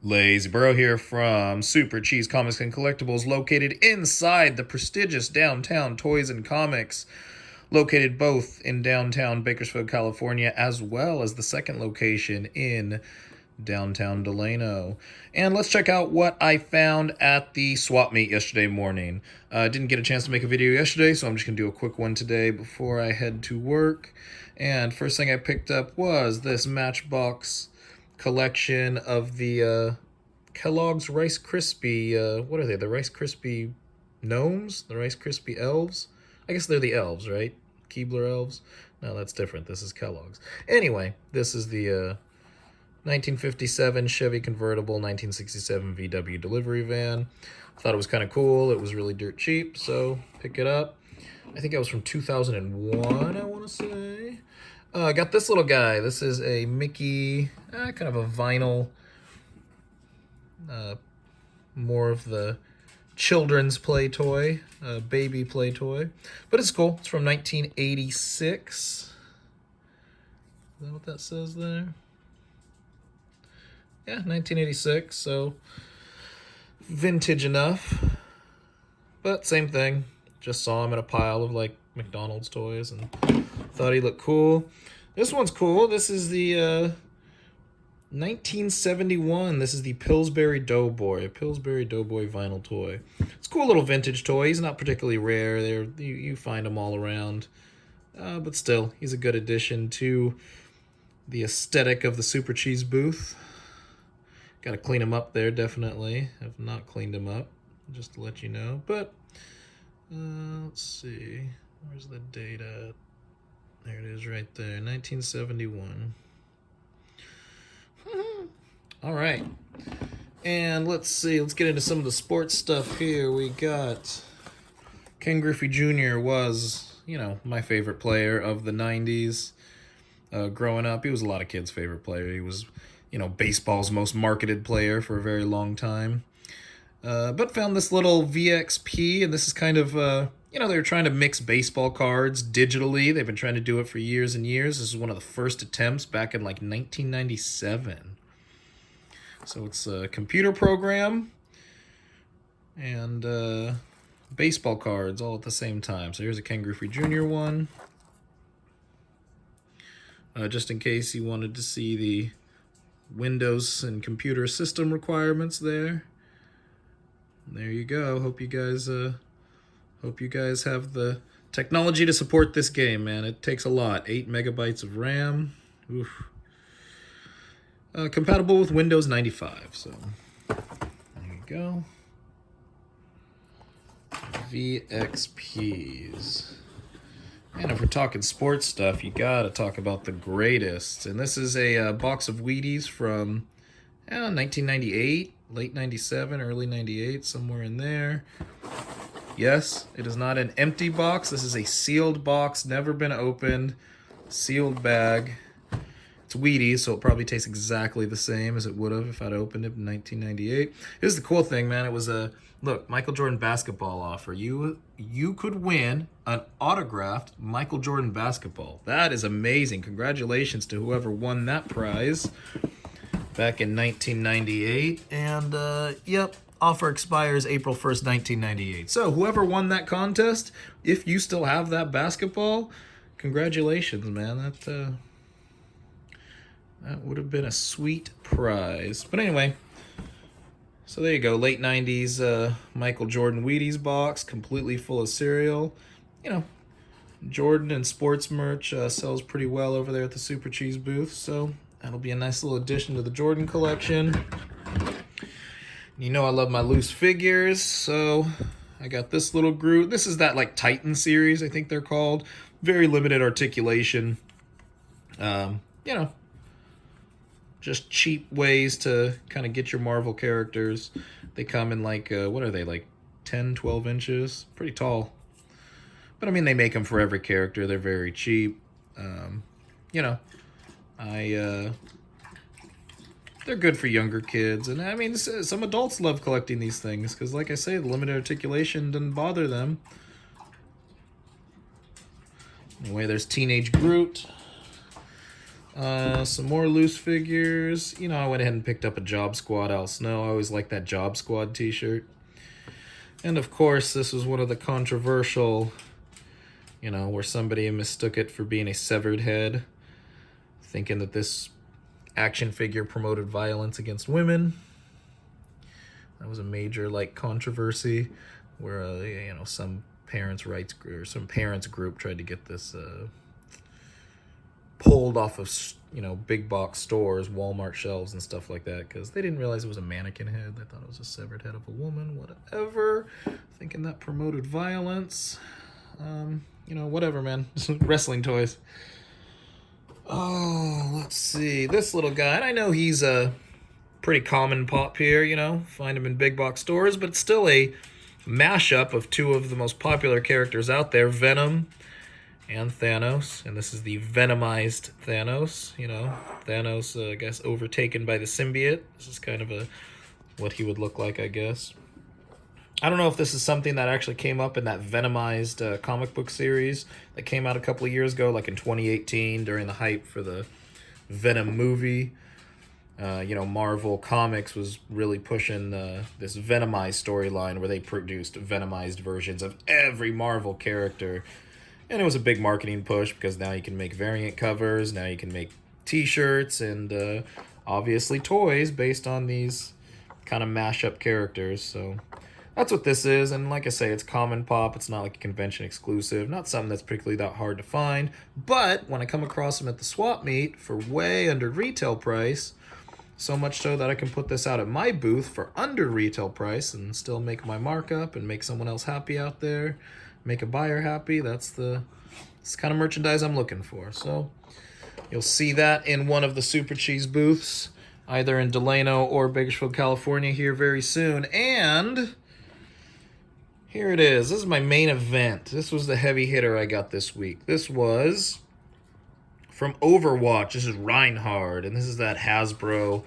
Lazy Burro here from SuperCheese Comics and Collectibles, located inside the prestigious downtown Toys and Comics, located both in downtown Bakersfield, California, as well as the second location in downtown Delano. And let's check out what I found at the swap meet yesterday morning. I didn't get a chance to make a video yesterday, so I'm just going to do a quick one today before I head to work. And first thing I picked up was this Matchbox collection of the Kellogg's Rice Krispie, what are they, the Rice Krispie gnomes? The Rice Krispie elves? I guess they're the elves, right? Keebler elves? No, that's different. This is Kellogg's. Anyway, this is the 1957 Chevy Convertible 1967 VW delivery van. Thought it was kind of cool. It was really dirt cheap, so pick it up. I think it was from 2001, I want to say. I got this little guy. This is a Mickey, kind of a vinyl, more of the children's play toy, baby play toy. But it's cool. It's from 1986. Is that what that says there? Yeah, 1986, so vintage enough. But same thing. Just saw him in a pile of like McDonald's toys and thought he looked cool. This one's cool. This is the 1971. This is the Pillsbury Doughboy. Pillsbury Doughboy vinyl toy. It's a cool little vintage toy. He's not particularly rare. You find them all around. But still, he's a good addition to the aesthetic of the SuperCheese booth. Got to clean him up there, definitely. I've not cleaned him up, just to let you know. But let's see. Where's the date at? There it is right there, 1971. All right. And let's see. Let's get into some of the sports stuff here. We got Ken Griffey Jr. was, my favorite player of the 90s. Growing up, he was a lot of kids' favorite player. He was, baseball's most marketed player for a very long time. But found this little VXP, and this is kind of, they were trying to mix baseball cards digitally. They've been trying to do it for years and years. This is one of the first attempts back in like 1997. So it's a computer program and baseball cards all at the same time. So here's a Ken Griffey Jr. one. Just in case you wanted to see the Windows and computer system requirements there. There you go. Hope you guys have the technology to support this game, man. It takes a lot. 8 megabytes of RAM. Oof. Compatible with Windows 95. So there you go. VXPs. And if we're talking sports stuff, you gotta talk about the greatest. And this is a box of Wheaties from 1998, late 97, early 98, somewhere in there. Yes, it is not an empty box. This is a sealed box, never been opened, sealed bag. It's Wheaties, so it probably tastes exactly the same as it would have if I'd opened it in 1998. Here's the cool thing, man. It was a, look, Michael Jordan basketball offer. You could win an autographed Michael Jordan basketball. That is amazing. Congratulations to whoever won that prize back in 1998. And, yep, offer expires April 1st, 1998. So whoever won that contest, if you still have that basketball, congratulations, man. That would have been a sweet prize. But anyway, so there you go. Late 90s Michael Jordan Wheaties box, completely full of cereal. Jordan and sports merch sells pretty well over there at the SuperCheese booth. So that'll be a nice little addition to the Jordan collection. I love my loose figures. So I got this little Groot. This is that like Titan series, I think they're called. Very limited articulation. Just cheap ways to kind of get your Marvel characters. They come in like, what are they, like 10, 12 inches? Pretty tall. But I mean, they make them for every character. They're very cheap. They're good for younger kids. And I mean, some adults love collecting these things because, like I say, the limited articulation doesn't bother them. Anyway, there's Teenage Groot. Some more loose figures. You know, I went ahead and picked up a Job Squad Al Snow. I always like that Job Squad t-shirt. And of course, this was one of the controversial, you know, where somebody mistook it for being a severed head, thinking that this action figure promoted violence against women. That was a major, like, controversy where, you know, some parents' rights or some parents group tried to get this pulled off of, you know, big box stores, Walmart shelves and stuff like that, because they didn't realize it was a mannequin head. They thought it was a severed head of a woman, whatever, thinking that promoted violence. You know, whatever, man. Wrestling toys. Oh, let's see. This little guy, and I know he's a pretty common pop here, you know, find him in big box stores, but it's still a mashup of two of the most popular characters out there, Venom and Thanos. And this is the Venomized Thanos, you know, Thanos, I guess, overtaken by the symbiote. This is kind of what he would look like, I guess. I don't know if this is something that actually came up in that Venomized comic book series that came out a couple of years ago, like in 2018 during the hype for the Venom movie. You know, Marvel Comics was really pushing this Venomized storyline where they produced Venomized versions of every Marvel character. And it was a big marketing push because now you can make variant covers, now you can make t-shirts, and obviously toys based on these kind of mashup characters. So that's what this is, and like I say, it's common pop. It's not like a convention exclusive, not something that's particularly that hard to find. But when I come across them at the swap meet for way under retail price, so much so that I can put this out at my booth for under retail price and still make my markup and make someone else happy out there, make a buyer happy. That's the kind of merchandise I'm looking for. So you'll see that in one of the SuperCheese booths, either in Delano or Bakersfield, California here very soon. And here it is. This is my main event. This was the heavy hitter I got this week. This was from Overwatch. This is Reinhardt, and this is that Hasbro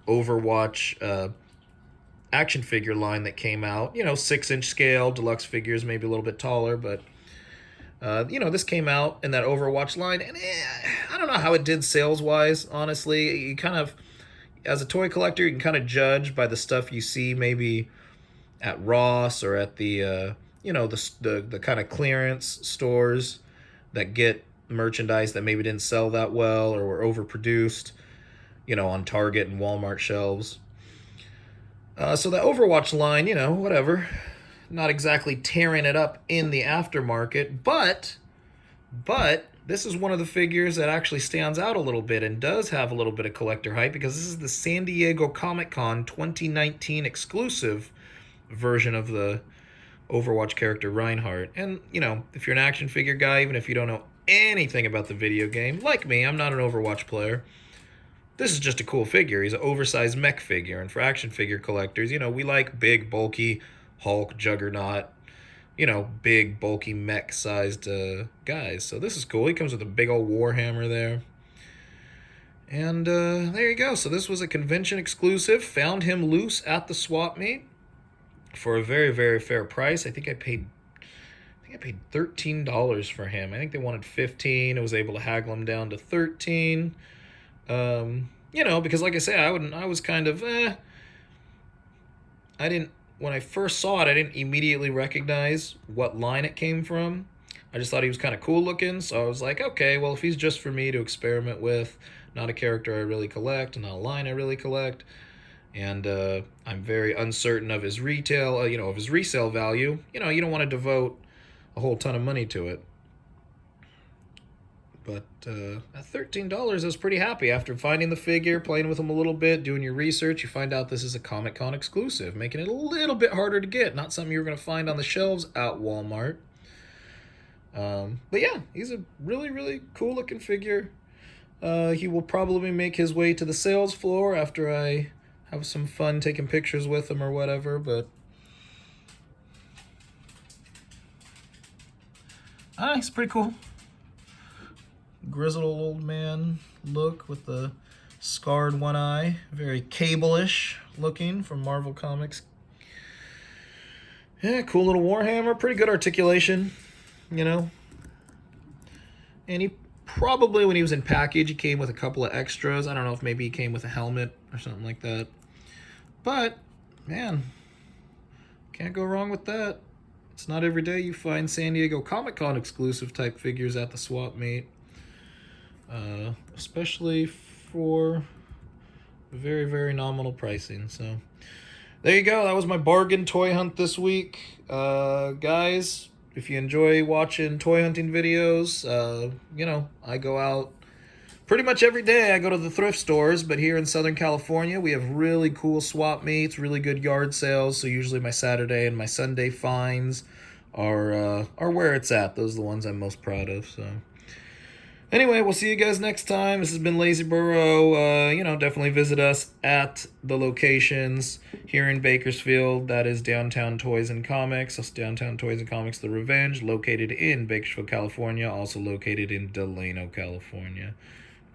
Overwatch action figure line that came out. You know, 6-inch scale, deluxe figures, maybe a little bit taller, but you know, this came out in that Overwatch line, and I don't know how it did sales-wise, honestly. You kind of, as a toy collector, you can kind of judge by the stuff you see maybe at Ross or at the, you know, the kind of clearance stores that get merchandise that maybe didn't sell that well or were overproduced, you know, on Target and Walmart shelves. So the Overwatch line, you know, whatever, not exactly tearing it up in the aftermarket, but this is one of the figures that actually stands out a little bit and does have a little bit of collector hype because this is the San Diego Comic-Con 2019 exclusive version of the Overwatch character Reinhardt. And, you know, if you're an action figure guy, even if you don't know anything about the video game, like me, I'm not an Overwatch player, this is just a cool figure. He's an oversized mech figure, and for action figure collectors, you know, we like big, bulky Hulk, Juggernaut, you know, big, bulky, mech-sized guys. So this is cool. He comes with a big old Warhammer there. And there you go. So this was a convention exclusive. Found him loose at the swap meet for a very, very fair price. I think I paid $13 for him. I think they wanted $15. I was able to haggle him down to $13. You know, because like I say, I was kind of, when I first saw it, I didn't immediately recognize what line it came from. I just thought he was kind of cool looking, so I was like, okay, well, if he's just for me to experiment with, not a character I really collect, not a line I really collect, and I'm very uncertain of his retail, you know, of his resale value, you know, you don't want to devote a whole ton of money to it. But at $13, I was pretty happy. After finding the figure, playing with him a little bit, doing your research, you find out this is a Comic-Con exclusive, making it a little bit harder to get. Not something you're going to find on the shelves at Walmart. But yeah, he's a really, really cool-looking figure. He will probably make his way to the sales floor after I have some fun taking pictures with him or whatever, but he's pretty cool. Grizzled old man look with the scarred one eye. Very Cable-ish looking from Marvel Comics. Yeah, cool little Warhammer. Pretty good articulation, you know. And Probably when he was in package, he came with a couple of extras. I don't know if maybe he came with a helmet or something like that. But, man, can't go wrong with that. It's not every day you find San Diego Comic-Con exclusive type figures at the swap meet. Especially for very, very nominal pricing. So, there you go. That was my bargain toy hunt this week. Guys, if you enjoy watching toy hunting videos, you know, I go out pretty much every day. I go to the thrift stores, but here in Southern California, we have really cool swap meets, really good yard sales. So usually my Saturday and my Sunday finds are where it's at. Those are the ones I'm most proud of. So anyway, we'll see you guys next time. This has been Lazy Burro. You know, definitely visit us at the locations here in Bakersfield. That is Downtown Toys and Comics. That's Downtown Toys and Comics The Revenge, located in Bakersfield, California. Also located in Delano, California.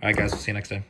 All right, guys. We'll see you next time.